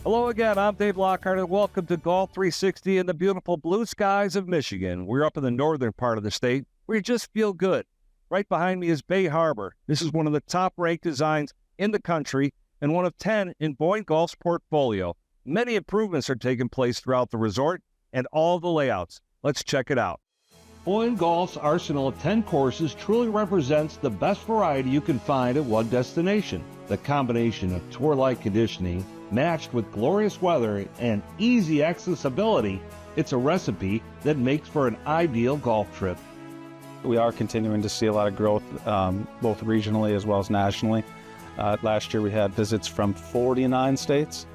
Hello again, I'm Dave Lockhart, and welcome to Golf360 in the beautiful blue skies of Michigan. We're up in the northern part of the state where you just feel good. Right behind me is Bay Harbor. This is one of the top-ranked designs in the country and one of 10 in BOYNE Golf's portfolio. Many improvements are taking place throughout the resort and all the layouts. Let's check it out. BOYNE Golf's arsenal of 10 courses truly represents the best variety you can find at one destination. The combination of tour-like conditioning matched with glorious weather and easy accessibility, it's a recipe that makes for an ideal golf trip. We are continuing to see a lot of growth, both regionally as well as nationally. Last year we had visits from 49 states,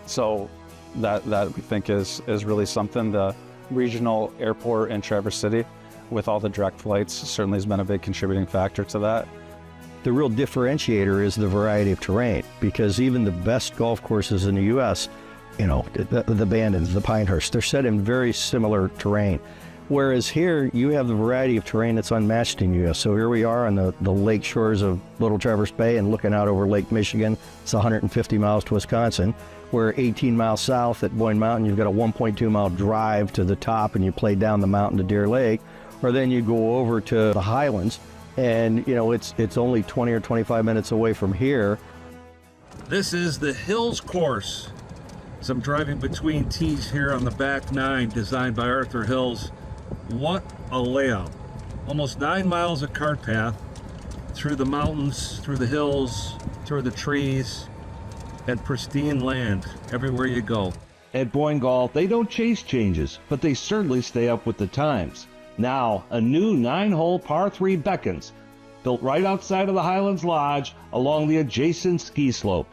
so that we think is really something. The regional airport in Traverse City, with all the direct flights, certainly has been a big contributing factor to that. The real differentiator is the variety of terrain, because even the best golf courses in the U.S., you know, the Bandons, the Pinehurst, they're set in very similar terrain. Whereas here, you have the variety of terrain that's unmatched in the U.S. So here we are on the lake shores of Little Traverse Bay and looking out over Lake Michigan. It's 150 miles to Wisconsin. We're 18 miles south at BOYNE Mountain. You've got a 1.2 mile drive to the top and you play down the mountain to Deer Lake. Or then you go over to the Highlands, and you know it's only 20 or 25 minutes away from here. This is the Hills course. So I'm driving between tees here on the back nine, designed by Arthur Hills. What a layout. Almost 9 miles of cart path through the mountains, through the hills, through the trees, and pristine land everywhere you go. At BOYNE Golf, they don't chase changes, but they certainly stay up with the times. Now, a new 9-hole par 3 beckons, built right outside of the Highlands Lodge along the adjacent ski slope.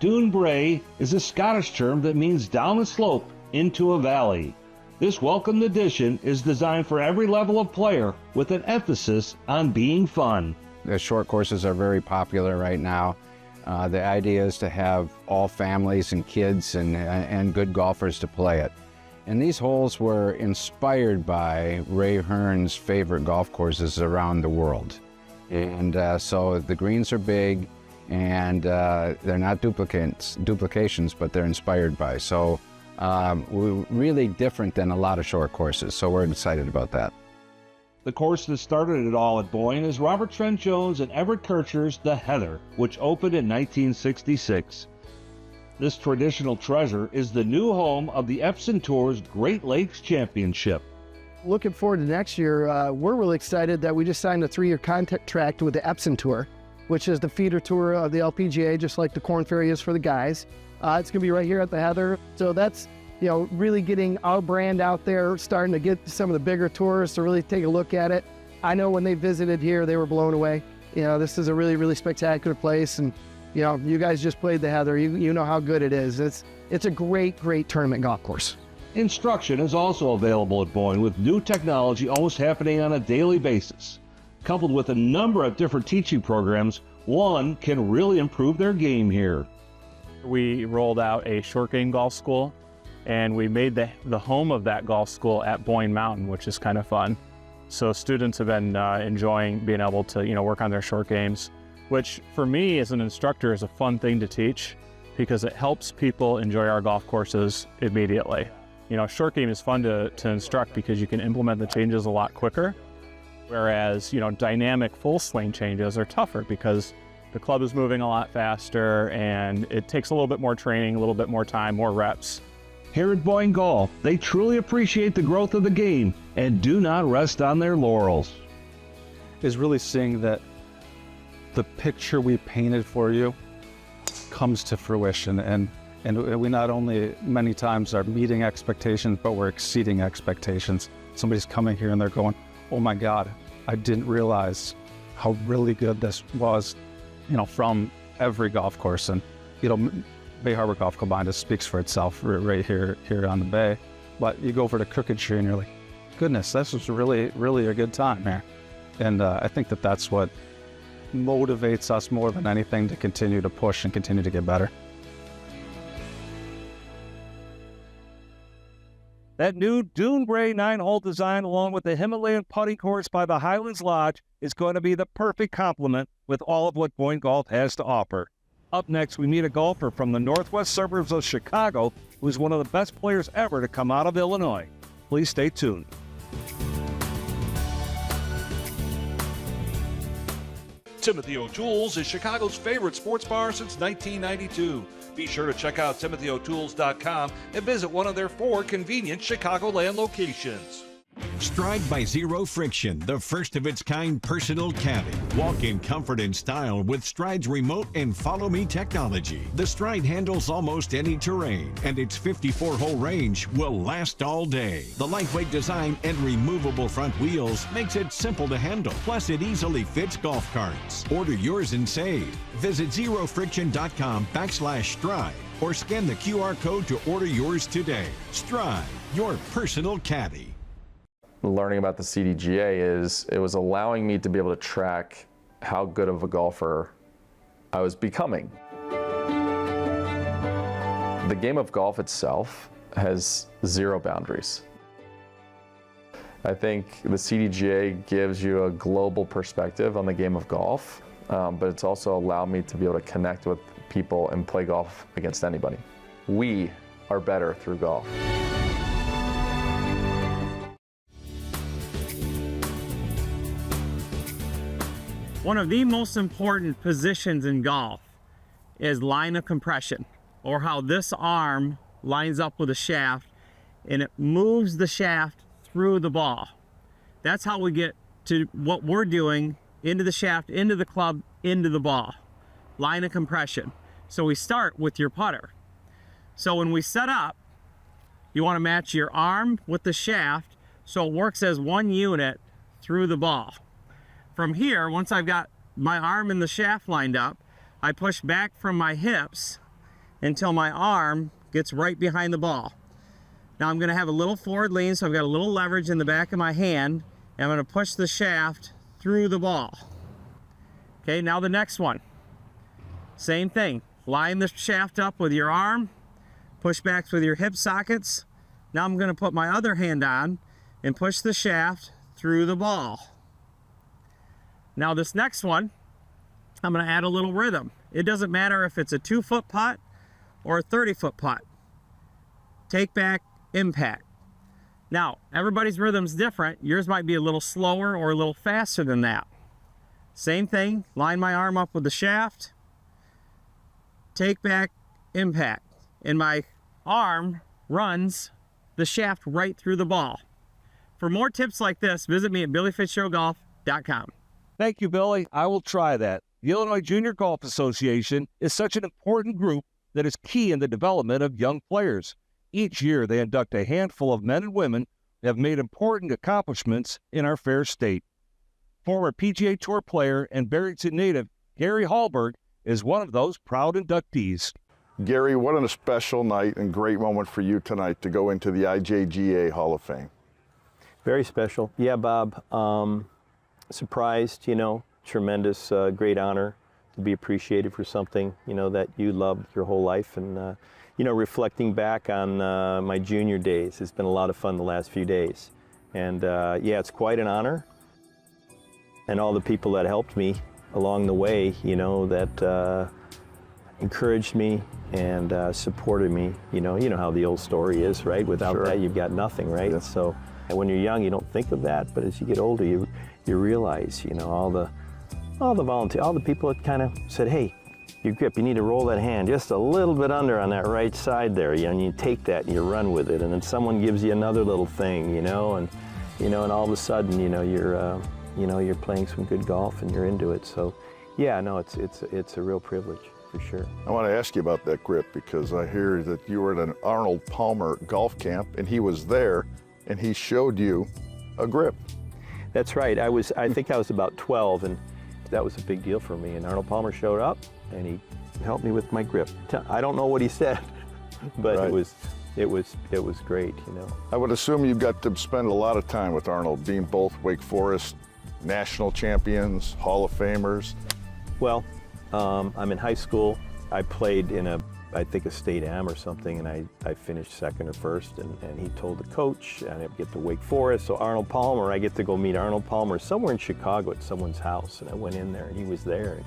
Doon Brae is a Scottish term that means down a slope into a valley. This welcomed addition is designed for every level of player with an emphasis on being fun. The short courses are very popular right now. The idea is to have all families and kids and good golfers to play it. And these holes were inspired by Ray Hearn's favorite golf courses around the world. And so the greens are big, and they're not duplications, but they're inspired by. So we're really different than a lot of short courses, so we're excited about that. The course that started it all at BOYNE is Robert Trent Jones and Everett Kircher's The Heather, which opened in 1966. This traditional treasure is the new home of the Epson Tour's Great Lakes Championship. Looking forward to next year, we're really excited that we just signed a 3-year contract with the Epson Tour, which is the feeder tour of the LPGA, just like the Korn Ferry is for the guys. It's going to be right here at the Heather. So that's, you know, really getting our brand out there, starting to get some of the bigger tourists to really take a look at it. I know when they visited here, they were blown away. You know, this is a really, really spectacular place. And, you know, you guys just played the Heather. You know how good it is. It's a great, great tournament golf course. Instruction is also available at BOYNE, with new technology almost happening on a daily basis. Coupled with a number of different teaching programs, one can really improve their game here. We rolled out a short game golf school, and we made the home of that golf school at BOYNE Mountain, which is kind of fun. So students have been enjoying being able to, you know, work on their short games, which for me as an instructor is a fun thing to teach because it helps people enjoy our golf courses immediately. You know, short game is fun to instruct because you can implement the changes a lot quicker, whereas, you know, dynamic full swing changes are tougher because the club is moving a lot faster and it takes a little bit more training, a little bit more time, more reps. Here at BOYNE Golf, they truly appreciate the growth of the game and do not rest on their laurels. Is really seeing that the picture we painted for you comes to fruition, and we not only many times are meeting expectations, but we're exceeding expectations. Somebody's coming here and they're going, oh my God, I didn't realize how really good this was, you know, from every golf course. And, you know, Bay Harbor Golf Club just speaks for itself right here on the bay. But you go over to Crooked Tree and you're like, goodness, this was really, really a good time here. And I think that's what motivates us more than anything to continue to push and continue to get better. That new Doon Brae 9-hole design, along with the Himalayan putting course by the Highlands Lodge, is going to be the perfect complement with all of what BOYNE Golf has to offer. Up next, we meet a golfer from the northwest suburbs of Chicago who's one of the best players ever to come out of Illinois. Please stay tuned. Timothy O'Toole's is Chicago's favorite sports bar since 1992. Be sure to check out timothyo'tools.com and visit one of their 4 convenient Chicagoland locations. Stride by Zero Friction, the first of its kind personal caddy. Walk in comfort and style with Stride's remote and follow me technology. The Stride handles almost any terrain, and its 54-hole range will last all day. The lightweight design and removable front wheels makes it simple to handle. Plus, it easily fits golf carts. Order yours and save. Visit zerofriction.com/stride or scan the QR code to order yours today. Stride, your personal caddy. Learning about the CDGA is it was allowing me to be able to track how good of a golfer I was becoming. The game of golf itself has 0 boundaries. I think the CDGA gives you a global perspective on the game of golf, but it's also allowed me to be able to connect with people and play golf against anybody. We are better through golf. One of the most important positions in golf is line of compression, or how this arm lines up with the shaft and it moves the shaft through the ball. That's how we get to what we're doing, into the shaft, into the club, into the ball. Line of compression. So we start with your putter. So when we set up, you want to match your arm with the shaft so it works as one unit through the ball. From here, once I've got my arm and the shaft lined up, I push back from my hips until my arm gets right behind the ball. Now I'm going to have a little forward lean, so I've got a little leverage in the back of my hand, and I'm going to push the shaft through the ball. Okay, now the next one. Same thing. Line the shaft up with your arm, push back with your hip sockets. Now I'm going to put my other hand on and push the shaft through the ball. Now this next one, I'm going to add a little rhythm. It doesn't matter if it's a 2-foot putt or a 30-foot putt. Take back, impact. Now, everybody's rhythm's different. Yours might be a little slower or a little faster than that. Same thing, line my arm up with the shaft, take back, impact. And my arm runs the shaft right through the ball. For more tips like this, visit me at BillyFitzgeraldGolf.com. Thank you, Billy. I will try that. The Illinois Junior Golf Association is such an important group that is key in the development of young players. Each year, they induct a handful of men and women that have made important accomplishments in our fair state. Former PGA Tour player and Barrington native Gary Hallberg is one of those proud inductees. Gary, what a special night and great moment for you tonight to go into the IJGA Hall of Fame. Very special. Yeah, Bob. Surprised, tremendous, great honor to be appreciated for something, that you loved your whole life. And, reflecting back on my junior days, it's been a lot of fun the last few days. And yeah, it's quite an honor. And all the people that helped me along the way, that encouraged me and supported me. You know how the old story is, right? Without that, you've got nothing, right? Yeah. So when you're young, you don't think of that, but as you get older, you realize, all the volunteers, all the people that kind of said, hey, your grip, you need to roll that hand just a little bit under on that right side there, and you take that and you run with it, and then someone gives you another little thing, and all of a sudden, you're playing some good golf and you're into it. So, yeah, no, it's a real privilege for sure. I want to ask you about that grip because I hear that you were at an Arnold Palmer golf camp and he was there and he showed you a grip. That's right. I think I was about 12, and that was a big deal for me. And Arnold Palmer showed up, and he helped me with my grip. I don't know what he said, but right. it was great. I would assume you got to spend a lot of time with Arnold, being both Wake Forest national champions, Hall of Famers. Well, I'm in high school. I played in a state am or something, and I finished second or first, and he told the coach, and I get to Wake Forest, so Arnold Palmer, I get to go meet Arnold Palmer somewhere in Chicago at someone's house, and I went in there, and he was there. And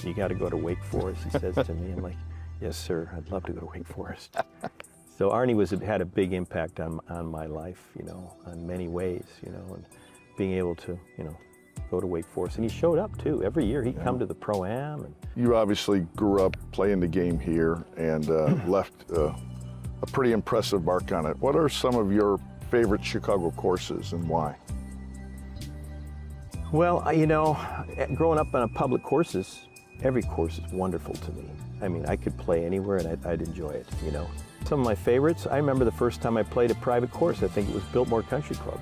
You got to go to Wake Forest, he says to me. I'm like, yes, sir, I'd love to go to Wake Forest. So Arnie had a big impact on my life, you know, in many ways, you know, and being able to, you know, go to Wake Forest. And he showed up too. Every year he'd come to the Pro-Am. And You obviously grew up playing the game here and left a pretty impressive mark on it. What are some of your favorite Chicago courses and why? Well, you know, growing up on public courses, every course is wonderful to me. I mean, I could play anywhere and I'd enjoy it, you know. Some of my favorites, I remember the first time I played a private course, I think it was Biltmore Country Club.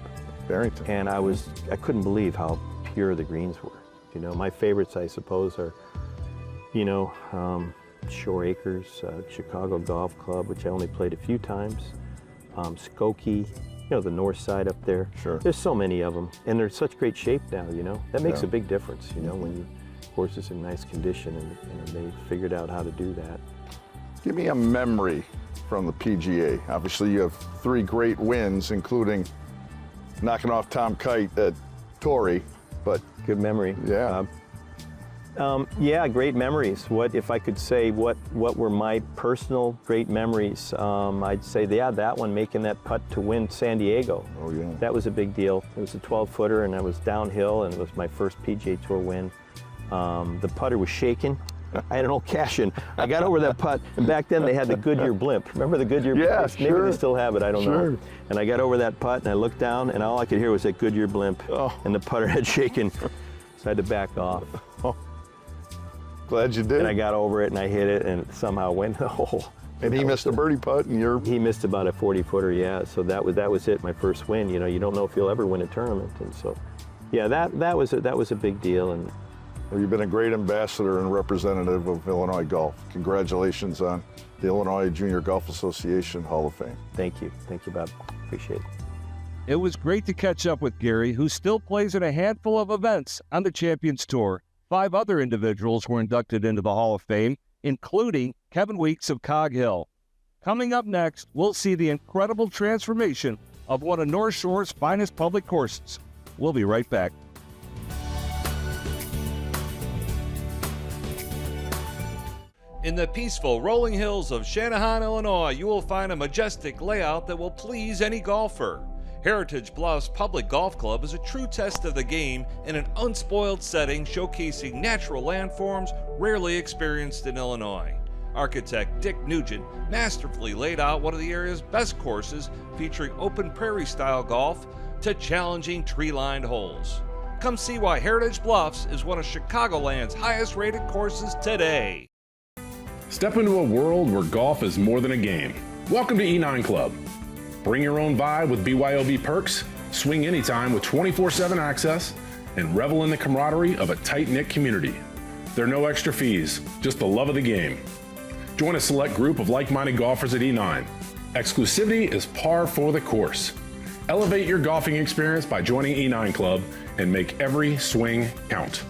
Barrington. And I couldn't believe how pure the greens were. You know, my favorites, I suppose, are, you know, Shore Acres, Chicago Golf Club, which I only played a few times, Skokie, you know, the north side up there. Sure. There's so many of them, and they're in such great shape now, you know. That makes a big difference, you know, when horses in nice condition and they figured out how to do that. Give me a memory from the PGA. Obviously, you have 3 great wins, including knocking off Tom Kite at Torrey, but good memory. Yeah. Yeah, great memories. What if I could say what were my personal great memories? I'd say, yeah, that one, making that putt to win San Diego. Oh yeah. That was a big deal. It was a 12-footer, and I was downhill, and it was my first PGA Tour win. The putter was shaking. I had an old cash-in. I got over that putt, and back then they had the Goodyear blimp. Remember the Goodyear blimp? Yeah, Maybe sure. they still have it, I don't know. And I got over that putt, and I looked down, and all I could hear was that Goodyear blimp, and the putter had shaken. So I had to back off. Glad you did. And I got over it, and I hit it, and it somehow went in the hole. And he missed a birdie putt, and He missed about a 40-footer, yeah. So that was it, my first win. You know, you don't know if you'll ever win a tournament, and so, yeah, that was a big deal. And Well, you've been a great ambassador and representative of Illinois golf. Congratulations on the Illinois Junior Golf Association Hall of Fame. thank you, Bob. Appreciate it. It was great to catch up with Gary, who still plays in a handful of events on the Champions Tour. 5 other individuals were inducted into the Hall of Fame, including Kevin Weeks of Cog Hill. Coming up next, we'll see the incredible transformation of one of North Shore's finest public courses. We'll be right back. In the peaceful rolling hills of Channahon, Illinois, you will find a majestic layout that will please any golfer. Heritage Bluffs Public Golf Club is a true test of the game in an unspoiled setting showcasing natural landforms rarely experienced in Illinois. Architect Dick Nugent masterfully laid out one of the area's best courses, featuring open prairie-style golf to challenging tree-lined holes. Come see why Heritage Bluffs is one of Chicagoland's highest-rated courses today. Step into a world where golf is more than a game. Welcome to E9 Club. Bring your own vibe with BYOB perks, swing anytime with 24/7 access, and revel in the camaraderie of a tight-knit community. There are no extra fees, just the love of the game. Join a select group of like-minded golfers at E9. Exclusivity is par for the course. Elevate your golfing experience by joining E9 Club and make every swing count.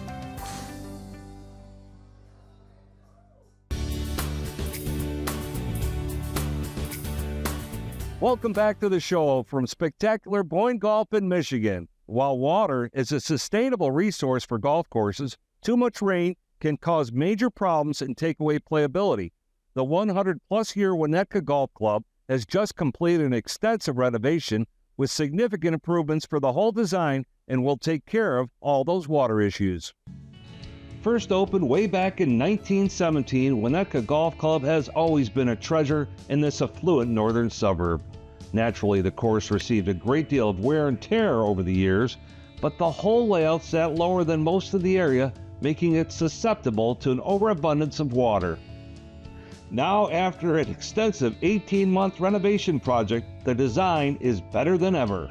Welcome back to the show from spectacular BOYNE Golf in Michigan. While water is a sustainable resource for golf courses, too much rain can cause major problems and take away playability. The 100-plus-year Winnetka Golf Club has just completed an extensive renovation with significant improvements for the whole design and will take care of all those water issues. First opened way back in 1917, Winnetka Golf Club has always been a treasure in this affluent northern suburb. Naturally, the course received a great deal of wear and tear over the years, but the whole layout sat lower than most of the area, making it susceptible to an overabundance of water. Now, after an extensive 18-month renovation project, the design is better than ever.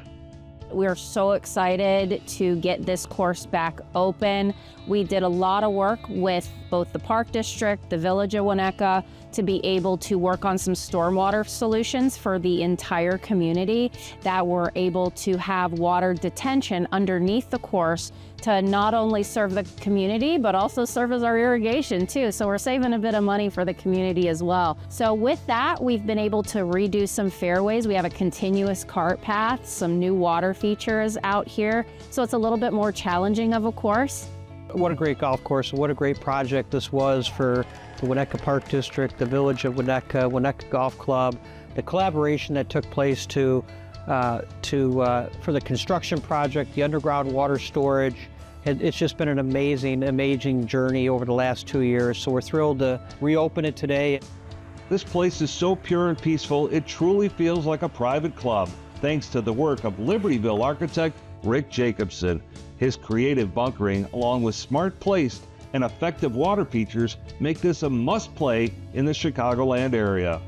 We're so excited to get this course back open. We did a lot of work with both the Park District, the Village of Winnetka, to be able to work on some stormwater solutions for the entire community that were able to have water detention underneath the course to not only serve the community, but also serve as our irrigation too. So we're saving a bit of money for the community as well. So with that, we've been able to redo some fairways. We have a continuous cart path, some new water features out here. So it's a little bit more challenging of a course. What a great golf course, what a great project this was for the Winnetka Park District, the Village of Winnetka, Winnetka Golf Club, the collaboration that took place for the construction project, the underground water storage. It's just been an amazing journey over the last 2 years, so we're thrilled to reopen it today. This place is so pure and peaceful, it truly feels like a private club, thanks to the work of Libertyville architect Rick Jacobson. His creative bunkering, along with smart placed and effective water features, make this a must-play in the Chicagoland area.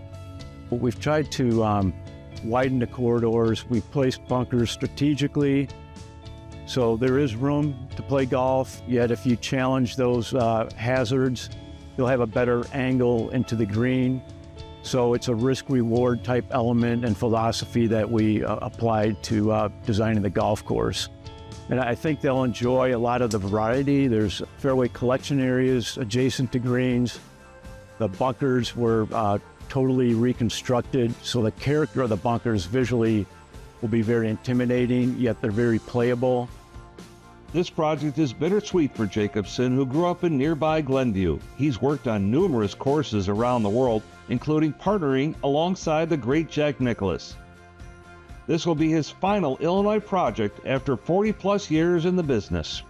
We've tried to widen the corridors. We've placed bunkers strategically, so there is room to play golf, yet if you challenge those hazards, you'll have a better angle into the green. So it's a risk-reward type element and philosophy that we applied to designing the golf course. And I think they'll enjoy a lot of the variety. There's fairway collection areas adjacent to greens. The bunkers were totally reconstructed, so the character of the bunkers visually will be very intimidating, yet they're very playable. This project is bittersweet for Jacobson, who grew up in nearby Glenview. He's worked on numerous courses around the world, including partnering alongside the great Jack Nicklaus. This will be his final Illinois project after 40-plus years in the business.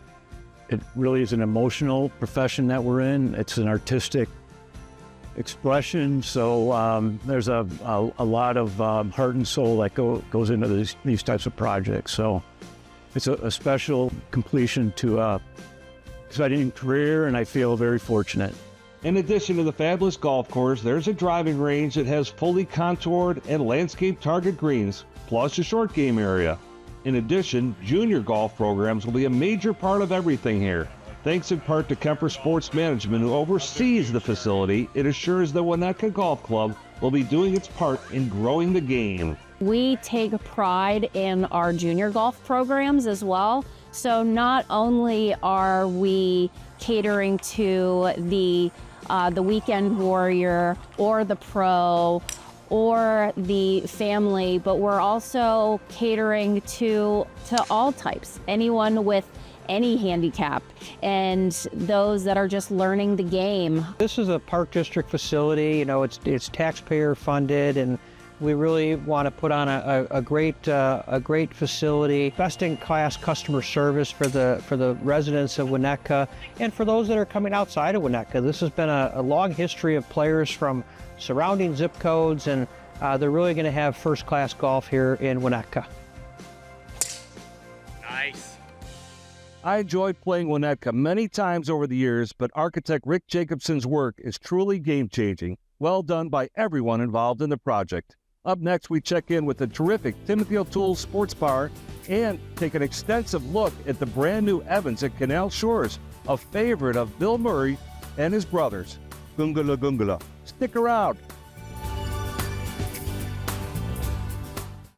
It really is an emotional profession that we're in. It's an artistic expression, so there's a lot of heart and soul that goes into these types of projects. So it's a special completion to an exciting career, and I feel very fortunate. In addition to the fabulous golf course, there's a driving range that has fully contoured and landscaped target greens, plus a short game area. In addition, junior golf programs will be a major part of everything here. Thanks in part to Kemper Sports Management, who oversees the facility, it assures the Winnetka Golf Club will be doing its part in growing the game. We take pride in our junior golf programs as well. So not only are we catering to the weekend warrior or the pro or the family, but we're also catering to all types, anyone with any handicap and those that are just learning the game. This is a Park District facility, you know, it's taxpayer funded, and we really want to put on a great facility, best in class customer service for the residents of Winnetka and for those that are coming outside of Winnetka. This has been a long history of players from surrounding zip codes, and they're really going to have first class golf here in Winnetka. Nice. I enjoyed playing Winnetka many times over the years, but architect Rick Jacobson's work is truly game-changing. Well done by everyone involved in the project. Up next, we check in with the terrific Timothy O'Toole Sports Bar and take an extensive look at the brand new Evans at Canal Shores, a favorite of Bill Murray and his brothers. Gungala Gungala. Stick around.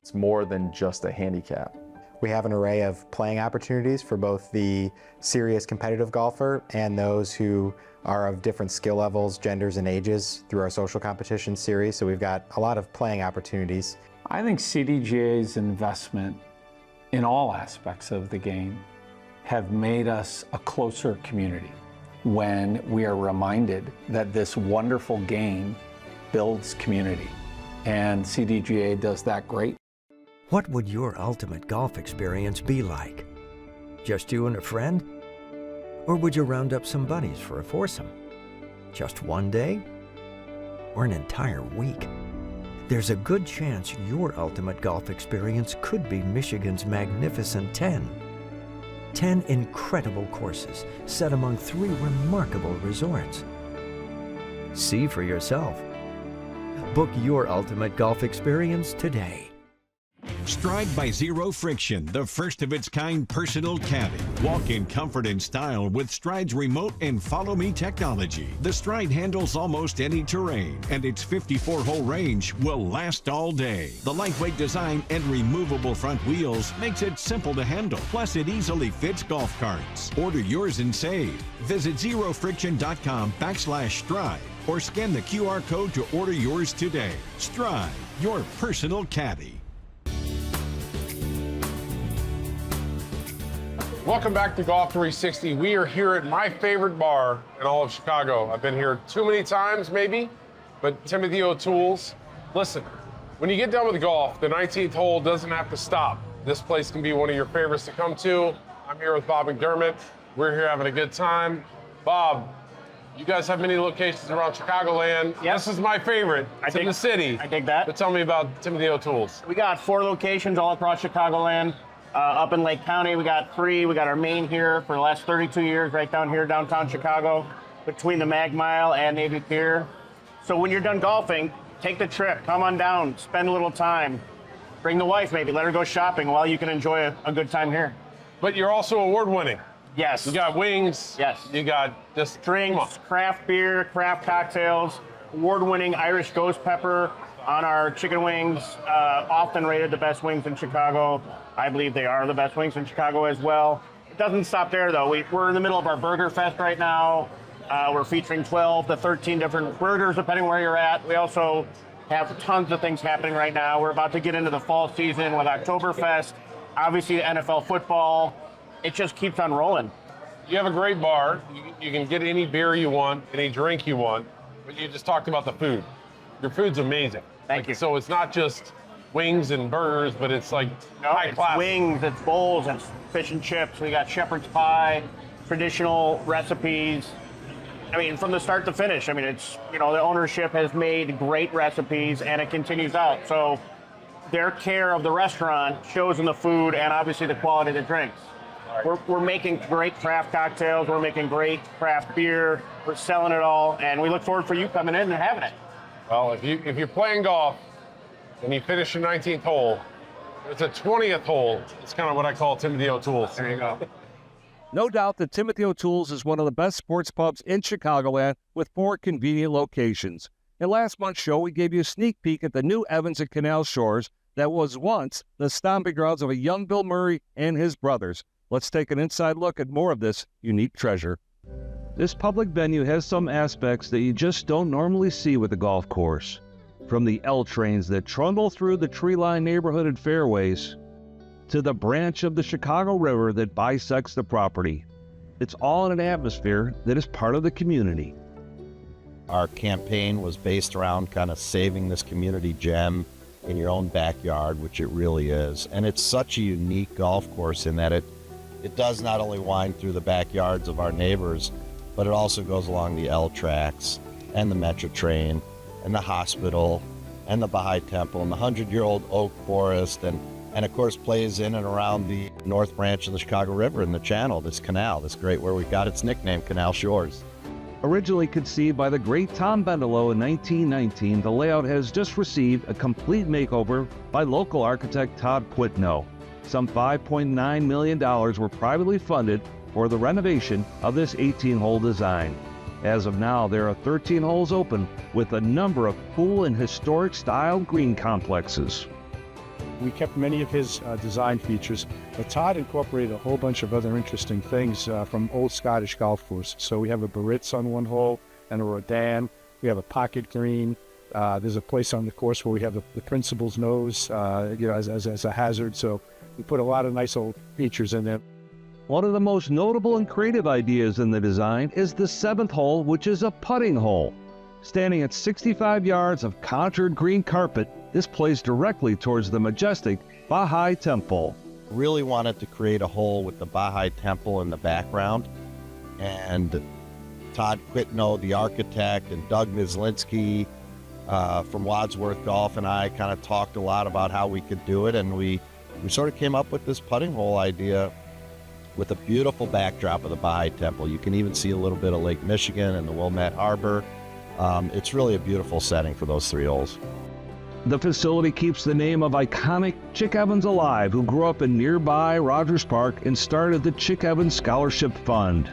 It's more than just a handicap. We have an array of playing opportunities for both the serious competitive golfer and those who are of different skill levels, genders, and ages through our social competition series. So we've got a lot of playing opportunities. I think CDGA's investment in all aspects of the game have made us a closer community when we are reminded that this wonderful game builds community. And CDGA does that great. What would your ultimate golf experience be like? Just you and a friend? Or would you round up some buddies for a foursome? Just one day? Or an entire week? There's a good chance your ultimate golf experience could be Michigan's magnificent 10. 10 incredible courses set among 3 remarkable resorts. See for yourself. Book your ultimate golf experience today. Stride by Zero Friction, the first of its kind personal caddy. Walk in comfort and style with Stride's remote and follow me technology. The Stride handles almost any terrain, and its 54-hole range will last all day. The lightweight design and removable front wheels makes it simple to handle. Plus, it easily fits golf carts. Order yours and save. Visit zerofriction.com/stride or scan the QR code to order yours today. Stride, your personal caddy. Welcome back to Golf360. We are here at my favorite bar in all of Chicago. I've been here too many times, maybe, but Timothy O'Toole's. Listen, when you get done with golf, the 19th hole doesn't have to stop. This place can be one of your favorites to come to. I'm here with Bob McDermott. We're here having a good time. Bob, you guys have many locations around Chicagoland. Yep. This is my favorite. It's in the city. I dig that. But tell me about Timothy O'Toole's. We got 4 locations all across Chicagoland. Up in Lake County, we got 3. We got our main here for the last 32 years, right down here, downtown Chicago, between the Mag Mile and Navy Pier. So when you're done golfing, take the trip, come on down, spend a little time. Bring the wife maybe, let her go shopping while you can enjoy a good time here. But you're also award-winning. Yes. You got wings. Yes. You got just drinks, craft beer, craft cocktails, award-winning Irish ghost pepper on our chicken wings, often rated the best wings in Chicago. I believe they are the best wings in Chicago as well. It doesn't stop there though. We're in the middle of our Burger Fest right now. We're featuring 12 to 13 different burgers depending where you're at. We also have tons of things happening right now. We're about to get into the fall season with Oktoberfest, obviously the NFL football. It just keeps on rolling. You have a great bar. You can get any beer you want, any drink you want, but you just talked about the food. Your food's amazing. Thank you. So it's not just wings and burgers, but it's like high class. It's wings, it's bowls, it's fish and chips. We got shepherd's pie, traditional recipes. I mean, from the start to finish. I mean, it's, you know, the ownership has made great recipes and it continues out. So their care of the restaurant shows in the food and obviously the quality of the drinks. We're making great craft cocktails. We're making great craft beer. We're selling it all, and we look forward for you coming in and having it. Well, if you're playing golf and you finish your 19th hole, it's a 20th hole. It's kind of what I call Timothy O'Toole's. There you go. No doubt that Timothy O'Toole's is one of the best sports pubs in Chicagoland with 4 convenient locations. In last month's show, we gave you a sneak peek at the new Evans at Canal Shores that was once the stomping grounds of a young Bill Murray and his brothers. Let's take an inside look at more of this unique treasure. This public venue has some aspects that you just don't normally see with a golf course. From the L trains that trundle through the tree-lined neighborhood and fairways, to the branch of the Chicago River that bisects the property. It's all in an atmosphere that is part of the community. Our campaign was based around kind of saving this community gem in your own backyard, which it really is. And it's such a unique golf course in that it does not only wind through the backyards of our neighbors, but it also goes along the L tracks and the Metro train and the hospital and the Baha'i Temple and the 100-year-old oak forest and of course plays in and around the North Branch of the Chicago River and the channel, this canal, this great where we got its nickname, Canal Shores. Originally conceived by the great Tom Bendelow in 1919, the layout has just received a complete makeover by local architect Todd Quitno. Some $5.9 million were privately funded for the renovation of this 18-hole design. As of now, there are 13 holes open with a number of cool and historic-style green complexes. We kept many of his design features, but Todd incorporated a whole bunch of other interesting things from old Scottish golf courses. So we have a Biarritz on one hole and a Rodan. We have a pocket green. There's a place on the course where we have the principal's nose, as a hazard. So we put a lot of nice old features in there. One of the most notable and creative ideas in the design is the 7th hole, which is a putting hole. Standing at 65 yards of contoured green carpet, this plays directly towards the majestic Baha'i Temple. Really wanted to create a hole with the Baha'i Temple in the background. And Todd Quitno, the architect, and Doug Mislinski from Wadsworth Golf and I kind of talked a lot about how we could do it. And we sort of came up with this putting hole idea with a beautiful backdrop of the Baha'i Temple. You can even see a little bit of Lake Michigan and the Wilmette Harbor. It's really a beautiful setting for those 3 holes. The facility keeps the name of iconic Chick Evans alive, who grew up in nearby Rogers Park and started the Chick Evans Scholarship Fund.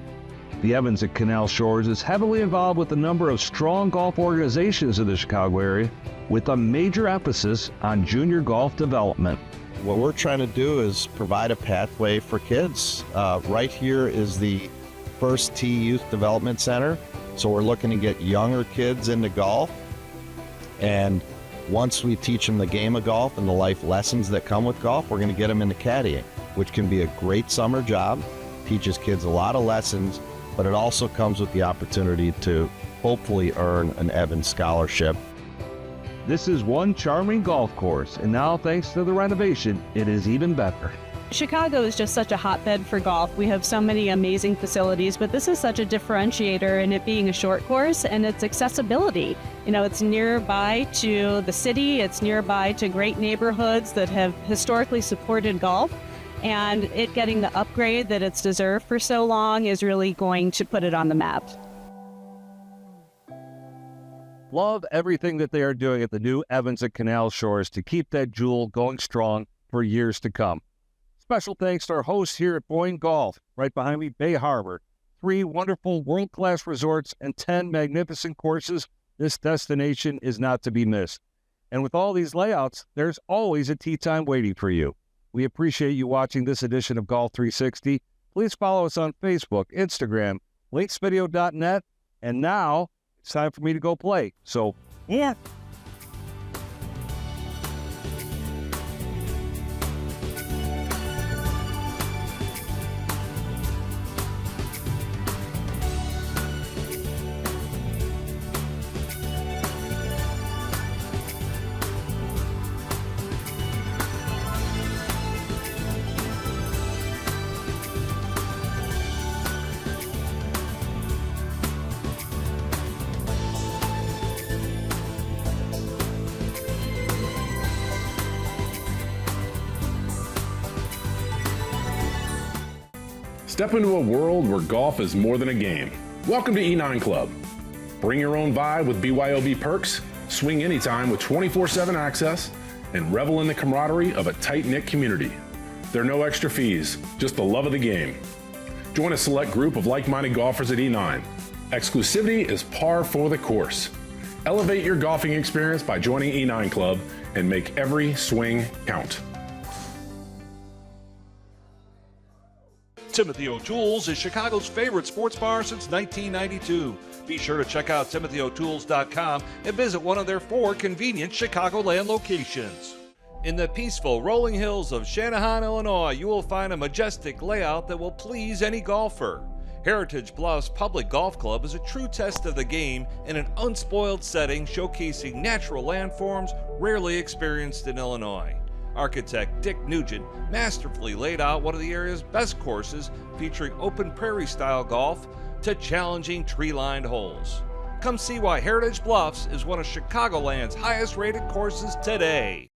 The Evans at Canal Shores is heavily involved with a number of strong golf organizations in the Chicago area, with a major emphasis on junior golf development. What we're trying to do is provide a pathway for kids. Right here is the First Tee Youth Development Center. So we're looking to get younger kids into golf. And once we teach them the game of golf and the life lessons that come with golf, we're going to get them into caddying, which can be a great summer job. teaches kids a lot of lessons, but it also comes with the opportunity to hopefully earn an Evans Scholarship. This is one charming golf course, and now thanks to the renovation, it is even better. Chicago is just such a hotbed for golf. We have so many amazing facilities, but this is such a differentiator in it being a short course and its accessibility. You know, it's nearby to the city, it's nearby to great neighborhoods that have historically supported golf, and it getting the upgrade that it's deserved for so long is really going to put it on the map. Love everything that they are doing at the new Evans at Canal Shores to keep that jewel going strong for years to come. Special thanks to our hosts here at BOYNE Golf, right behind me, Bay Harbor. 3 wonderful world-class resorts and 10 magnificent courses. This destination is not to be missed. And with all these layouts, there's always a tee time waiting for you. We appreciate you watching this edition of Golf360. Please follow us on Facebook, Instagram, linksvideo.net, and now it's time for me to go play. So, yeah. Step into a world where golf is more than a game. Welcome to E9 Club. Bring your own vibe with BYOB perks, swing anytime with 24/7 access, and revel in the camaraderie of a tight-knit community. There are no extra fees, just the love of the game. Join a select group of like-minded golfers at E9. Exclusivity is par for the course. Elevate your golfing experience by joining E9 Club and make every swing count. Timothy O'Toole's is Chicago's favorite sports bar since 1992. Be sure to check out timothyo'tools.com and visit one of their 4 convenient Chicagoland locations. In the peaceful rolling hills of Channahon, Illinois, you will find a majestic layout that will please any golfer. Heritage Bluffs Public Golf Club is a true test of the game in an unspoiled setting showcasing natural landforms rarely experienced in Illinois. Architect Dick Nugent masterfully laid out one of the area's best courses featuring open prairie-style golf to challenging tree-lined holes. Come see why Heritage Bluffs is one of Chicagoland's highest-rated courses today.